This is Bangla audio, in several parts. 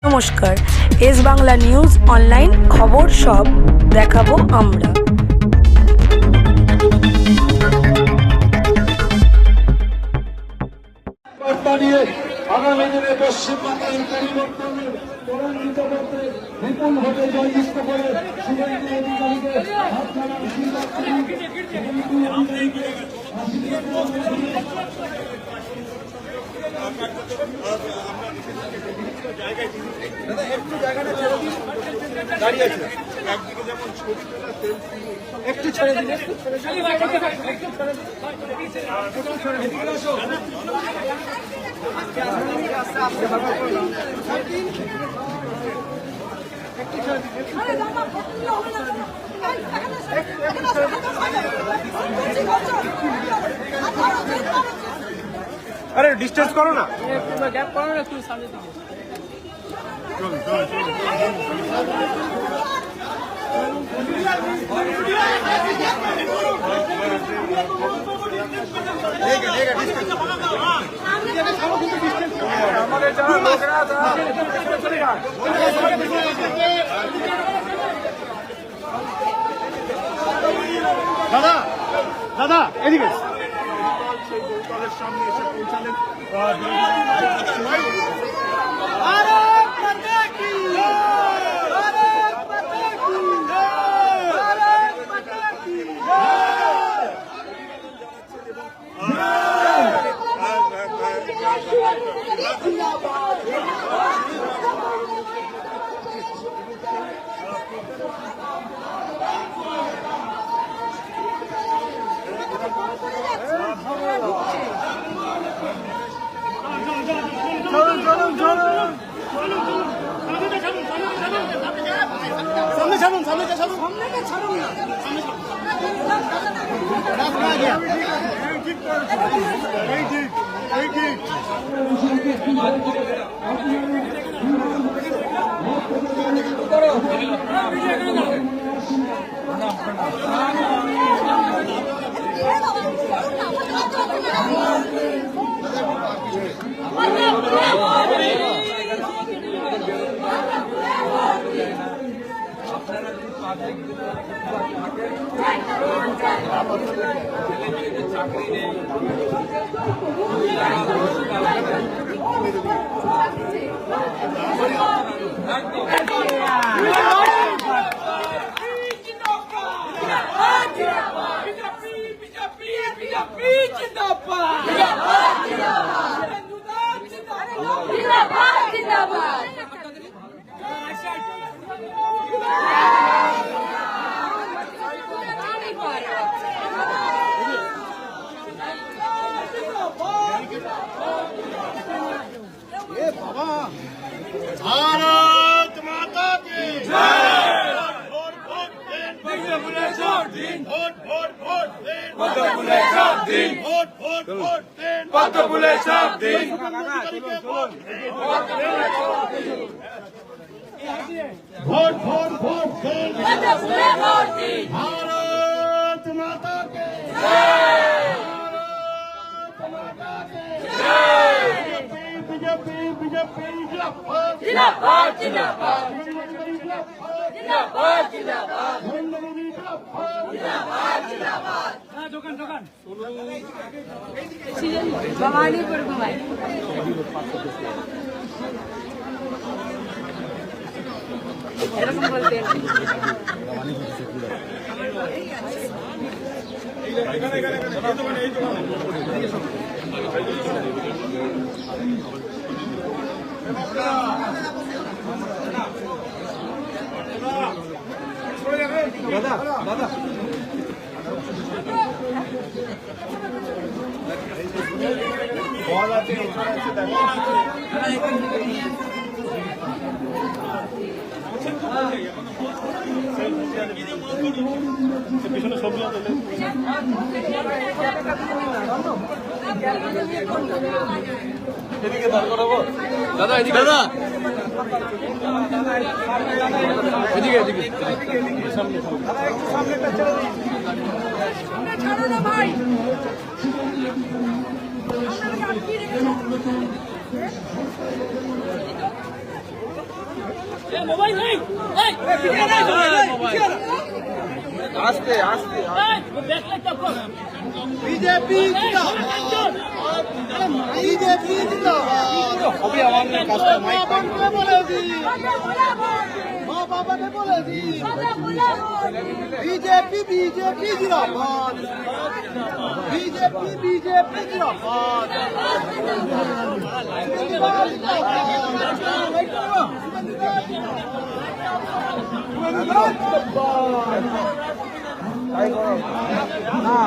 নমস্কার, এস বাংলা নিউজ অনলাইন খবর সব দেখাবো আমরা। আগামী দিনে পশ্চিমবঙ্গের পরিবর্তনের ত্বরান্বিত করতে বিপুল ভোটে জয়যুক্ত করে শুভেন্দু অধিকারীকে হাতছাড়া আশীর্বাদ করি। একটু জায়গাটা ছেড়ে দিন, দাঁড়িয়ে আছে একদিকে যেমন ছবি তোলা একটু ছেড়ে দিন, একটু ছেড়ে দিন, আরে ডিস্টেন্স করো না, গ্যাপ করো না, একটু সামনের দিকে দাদা দাদা এদিকে দলের সামনে এসে পৌঁছালেন। भारत माता की जय। वोट वोट दिन, वोट वोट वोट दिन, वोट वोट वोट दिन, वोट वोट वोट दिन, भारत माता की जय। बीजेपी बीजेपी जिंदाबाद जिंदाबाद जिंदाबाद जिंदाबाद जिंदाबाद जिंदाबाद जिंदाबाद। দোকান দোকান ভবানীপুর ঘুমাই এরকম বলতে দাদা দাদা বল আছে পিছনে সবজি এদিকে দাঁড় করাবো দাদা, এদিকে দাদা, এদিকে এদিকে সামনে সামনেটা ছাড়ো না ভাই। আস্তে আস্তে বিজেপি বিজেপি হবে আমাদের কাছে মাইক মা বাবাকে বলে দি বিজেপি বিজেপি জিন্দাবাদ বিজেপি বিজেপি জিন্দাবাদ তাই করো না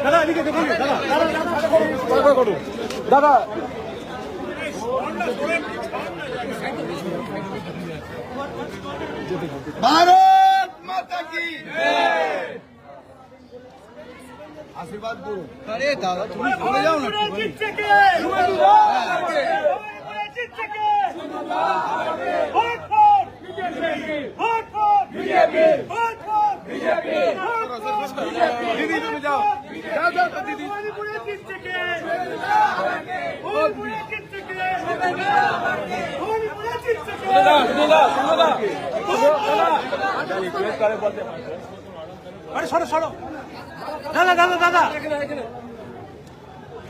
দাদা এদিকে দেখুন দাদা দাদা ভারত মাতা কি আশীর্বাদ করুন আরে দাদা তুমি চলে যাও না দিদি তুমি যাও যাও যাও দিদি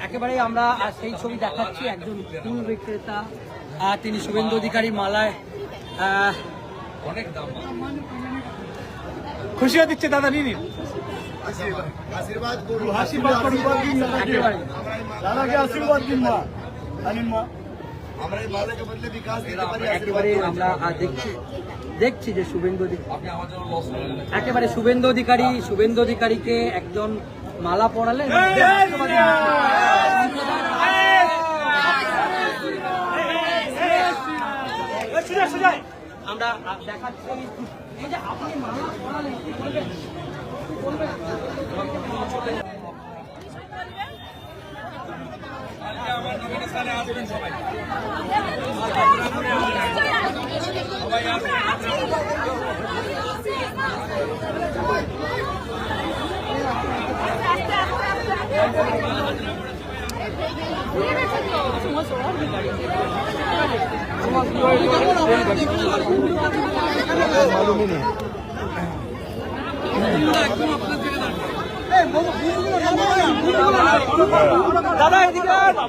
একেবারে আমরা সেই ছবি দেখাচ্ছি একজন ফুল বিক্রেতা তিনি শুভেন্দু অধিকারী মালায় অনেক দাম খুশি দিচ্ছে দাদা নিন আশীর্বাদ করুন আশীর্বাদ করুন একেবারে দাদাকে আশীর্বাদ দিন মা জানেন মা আমরা এই বালাকে বদলে বিকাশ দিতে পারি একেবারে আমরা দেখছি যে শুভেন্দু একেবারে শুভেন্দু অধিকারীকে একজন মালা পরালেন আমরা দেখাচ্ছি এই যে আপনি মালা পরালেন কি বলবেন আমার নবীনের সালে আসবেন সবাই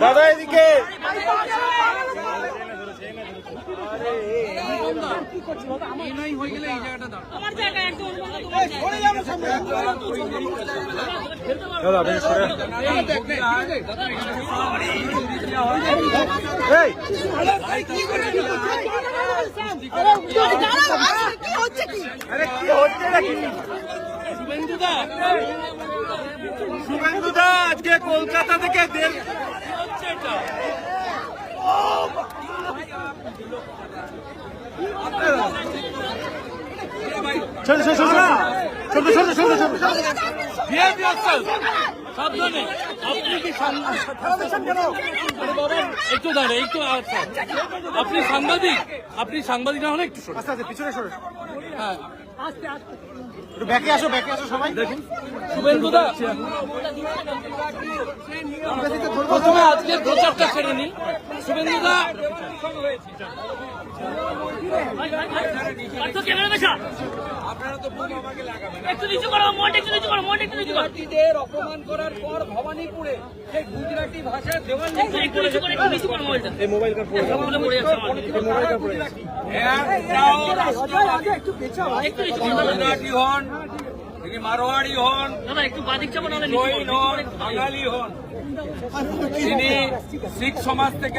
দাদা এদিকে শুভেন্দুদা আজকে কলকাতা থেকে একটু দাঁড়ান একটু আপনি সাংবাদিক না হলে একটু পিছনে সরে হ্যাঁ একটু ব্যাকে আসো সবাই দেখুন শুভেন্দুদা প্রথমে আজকের প্রচারটা সেরে নিন শুভেন্দুদা অপমান করার পর ভবানীপুরে সেই গুজরাটি ভাষায় দেওয়াল গুজরাটি হন তিনি মারোয়াড়ি হন জৈন হন বাঙালি হন তিনি শিখ সমাজ থেকে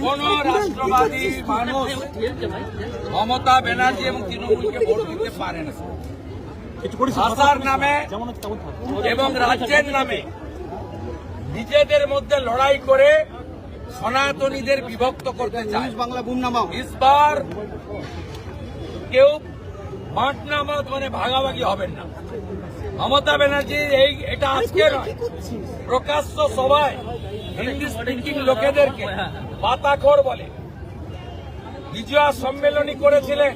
কোন রাষ্ট্রবাদী মানুষ মমতা ব্যানার্জি এবং তৃণমূলকে ভোট দিতে পারে না। ভাষার নামে এবং রাজ্যের নামে নিজেদের মধ্যে লড়াই করে সনাতনীদের বিভক্ত করতে চায়। বাংলা বুম নামাও ইসবার কেউ বাঁটনামত মানে ভাগাভাগি হবেন না। মমতা ব্যানার্জি এটা আজকে নয়, প্রকাশ্য সভায় হিন্দি স্পিকিং লোকেদেরকে পাতাখোর বলে। বিজয়া সম্মেলনী করেছিলেন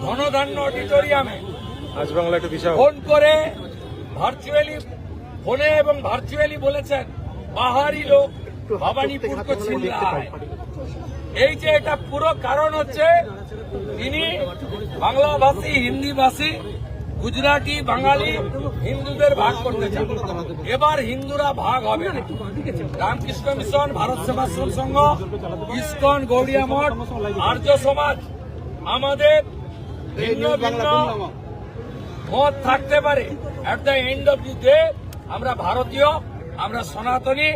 ধনধান্য অডিটোরিয়ামে, আজ বাংলা একটা বিশাল ফোন করে ভার্চুয়ালি ফোনে এবং ভার্চুয়ালি বলেছেন বাহারি লোক ভবানীপুর কো ছিন রহা হ্যায়। এই যে এটা পুরো কারণ হচ্ছে তিনি বাংলাভাষী, হিন্দিভাষী, গুজরাটি, বাঙালি হিন্দুদের ভাগ করতে চান। এবার হিন্দুরা ভাগ হবে না। রামকৃষ্ণ মিশন, ভারত সেবাশ্রম সংঘ, ইসকন, গৌড়িয়া মঠ, আর্য সমাজ, আমাদের ভিন্ন ভিন্ন মত থাকতে পারে, at the end of the day আমরা ভারতীয়, আমরা সনাতনী,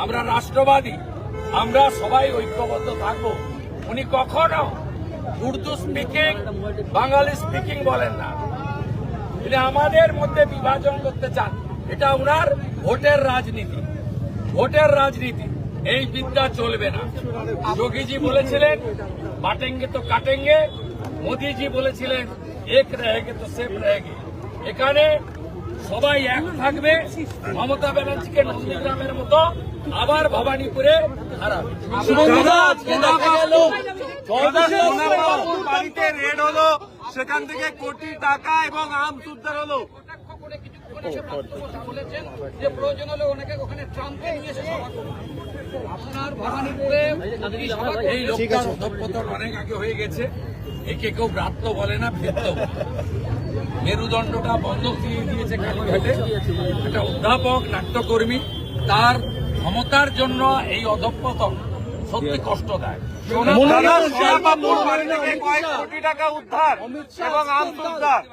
আমরা রাষ্ট্রবাদী, আমরা সবাই ঐক্যবদ্ধ থাকবো। উনি কখনো উর্দু স্পিকিং, বাঙালি স্পিকিং বলেন না। তিনি আমাদের মধ্যে বিভাজন করতে চান। এটা উনার ভোটের রাজনীতি, ভোটের রাজনীতি। এই বিদ্যা চলবে না। যোগীজি বলেছিলেন বাটেঙ্গে তো কাটেঙ্গে, মোদীজি বলেছিলেন এক রহেগে তো সেফ রহেগে। এখানে সবাই এক থাকবে। মমতা ব্যানার্জিকে নন্দীগ্রামের মতো আবার ভবানীপুরে হারাবে। বাড়িতে রেড হলো, সেখান থেকে কোটি টাকা এবং আম উদ্ধার হলো। বলেছেন যে প্রয়োজন হলে ওখানে ট্রাম্পকে নিয়ে এসে সভা করবেন। আপনার ভবানীপুরে এই লোকটার অধঃপতন অনেক আগে হয়ে গেছে। একে কেউ ব্রাত্য বলে না, ভৃত্য বলে। মেরুদণ্ডটা বন্ধক দিয়ে দিয়েছে কালীঘাটে। একটা অধ্যাপক, নাট্যকর্মী, তার ক্ষমতার জন্য এই অধঃপতন সত্যি কষ্টদায়ক। সোনাপাপুর বাড়ি থেকে কয়েক কোটি টাকা উদ্ধার এবং আম উদ্ধার।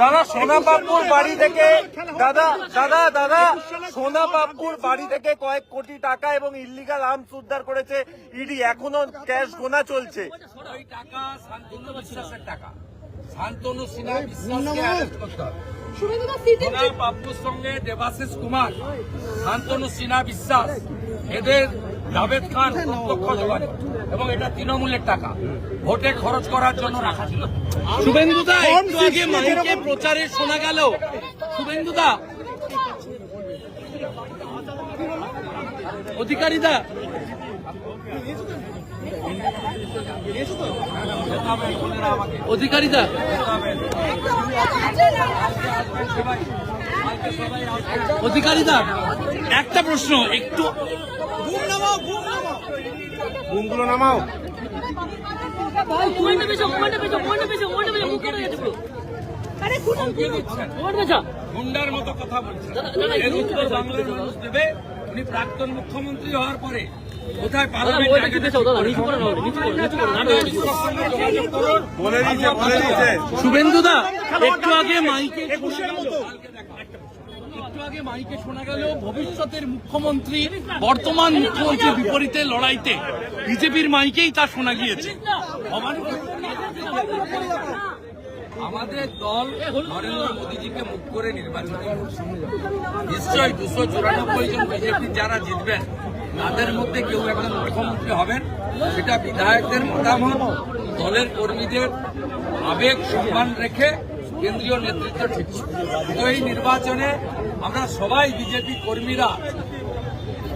দাদা সোনাপাপুর বাড়ি থেকে সোনাপাপুর বাড়ি থেকে কয়েক কোটি টাকা এবং ইল্লিগাল আর্মস উদ্ধার করেছে ইডি। এখনো ক্যাশ গোনা চলছে। ওই টাকা শান্তনু বিশ্বাসের টাকা। শান্তনু সিনহা বিশ্বাসকে অ্যারেস্ট করতে হবে। সোনা পাপ্পুর সঙ্গে দেবাশিস কুমার, শান্তনু সিনহা বিশ্বাস, এদের জাভেদ খান প্রত্যক্ষ যোগাযোগ, এবং এটা তৃণমূলের টাকা ভোটে খরচ করার জন্য রাখা ছিল। শুভেন্দুদা, একটু আগে মাইকে প্রচারে শোনা গেল, শুভেন্দুদা, অধিকারীদা, অধিকারীদা, অধিকারীদা, একটা প্রশ্ন, একটু বুমগুলো নামাও। গুন্ডার মতো কথা বলছেন। এর উত্তর বাংলার মানুষ দেবে। উনি প্রাক্তন মুখ্যমন্ত্রী হওয়ার পরে কোথায় শুভেন্দুদা, একটু আগে মাইকে শোনা গেল ভবিষ্যতের মুখ্যমন্ত্রী বর্তমান মুখ্যমন্ত্রীর বিপরীতে লড়াইতে বিজেপির মাইকেই তা শোনা গিয়েছে। আমাদের দল নরেন্দ্র মোদীজিকে মুখ করে নির্বাচন করছে। নিশ্চয়ই 294 জন বিজেপি যারা জিতবেন তাদের মধ্যে কেউ একজন মুখ্যমন্ত্রী হবেন। সেটা বিধায়কদের মতামত, দলের কর্মীদের আবেগ সম্মান রেখে কেন্দ্রীয় নেতৃত্ব ঠিক। তো এই নির্বাচনে আমরা সবাই বিজেপি কর্মীরা,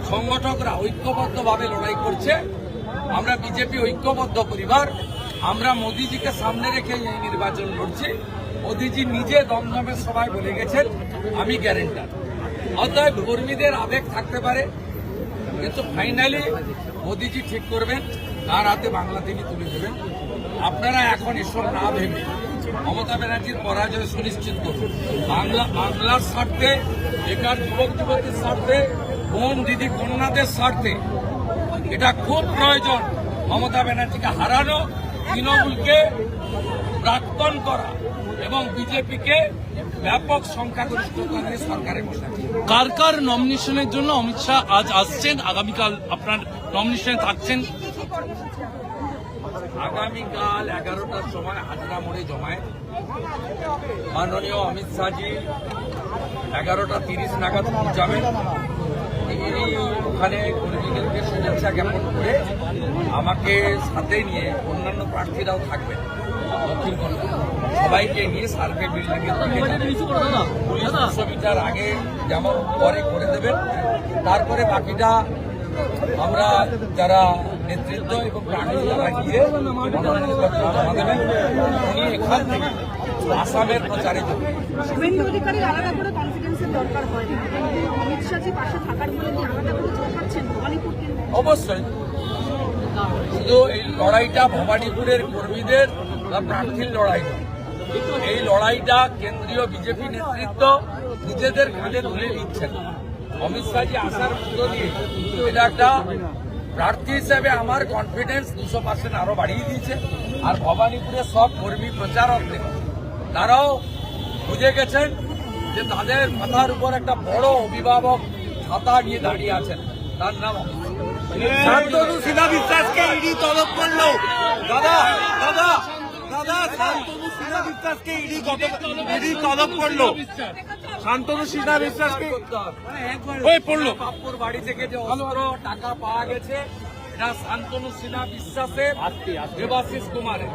সংগঠকরা ঐক্যবদ্ধভাবে লড়াই করছে। আমরা বিজেপি ঐক্যবদ্ধ পরিবার। আমরা মোদীজিকে সামনে রেখে এই নির্বাচন লড়ছি। মোদীজি নিজে দমদমের সভায় বলে গেছেন আমি গ্যারেন্টার। অতএব কর্মীদের আবেগ থাকতে পারে, কিন্তু ফাইনালি মোদীজি ঠিক করবেন, তার হাতে বাংলা তিনি তুলে দেবেন। আপনারা এখন এসব না ভেবে মমতা ব্যানার্জির পরাজয় সুনিশ্চিত করুন। বাংলার স্বার্থে, বেকার যুবক যুবতীর স্বার্থে, বোন দিদি কন্যাদের স্বার্থে এটা খুব প্রয়োজন। মমতা ব্যানার্জিকে হারানো, তৃণমূলকে প্রাক্তন করা এবং বিজেপিকে ব্যাপক সংখ্যাগরিষ্ঠতা নিয়ে সরকারে বসানো। কার কার নমিনেশনের জন্য অমিত শাহ আজ আসছেন? আগামীকাল আপনার নমিনেশনে থাকছেন? আগামীকাল 11টার সময় হাজরা মোড়ে জমায়েত। মাননীয় অমিত শাহজি 11:30 নাগাদ পৌঁছাবেন। তিনি ওখানে কর্মীদেরকে শুভেচ্ছা জ্ঞাপন করে আমাকে সাথে নিয়ে অন্যান্য প্রার্থীরাও থাকবেন দক্ষিণ কলকাতা সবাইকে নিয়ে সার্ভে বিল্ডিং পুলিশ 200 মিটার আগে যেমন করে দেবেন। তারপরে বাকিটা আমরা যারা নেতৃত্ব এবং প্রাণী যারা গিয়ে মনোনয়নপত্র জমা দেবেন। উনি এখান থেকে আসামের প্রচারে যাবেন। শুভেন্দু অধিকারীর আলাদা করে কনফিডেন্সের দরকার হয় না, অমিত শাহজি পাশে থাকার ফলে কি আলাদা করে জোর পাচ্ছেন ভবানীপুর কেন্দ্রে? অবশ্যই শুধু এই লড়াইটা ভবানীপুরের কর্মীদের বা প্রার্থীর লড়াই নয়, এই লড়াইটা কেন্দ্রীয় বিজেপি নেতৃত্ব নিজেদের ঘাড়ে তুলে নিচ্ছেন। অমিত শাহজি আসার মধ্য দিয়ে এটা একটা প্রার্থী হিসেবে আমার কনফিডেন্স 200% আরো বাড়িয়ে দিয়েছে। আর ভবানীপুরের সব কর্মী প্রচারক তারাও বুঝে গেছেন যে তাদের মাথার উপর একটা বড় অভিভাবক ছাতা নিয়ে দাঁড়িয়ে আছেন, তার নাম অমিত শাহ। শান্তনু সিনহা বিশ্বাসকে ইডি তলব করলো। দাদা দাদা দাদা শান্তনু সিনহা বিশ্বাসকে ইডি তলব করলো। শান্তনু সিনহা বিশ্বাসকে ওই পড়লো বাপুর বাড়ি থেকে যে অস্ত্র টাকা পাওয়া গেছে এটা শান্তনু সিনহা বিশ্বাসের দেবাশিস কুমারের।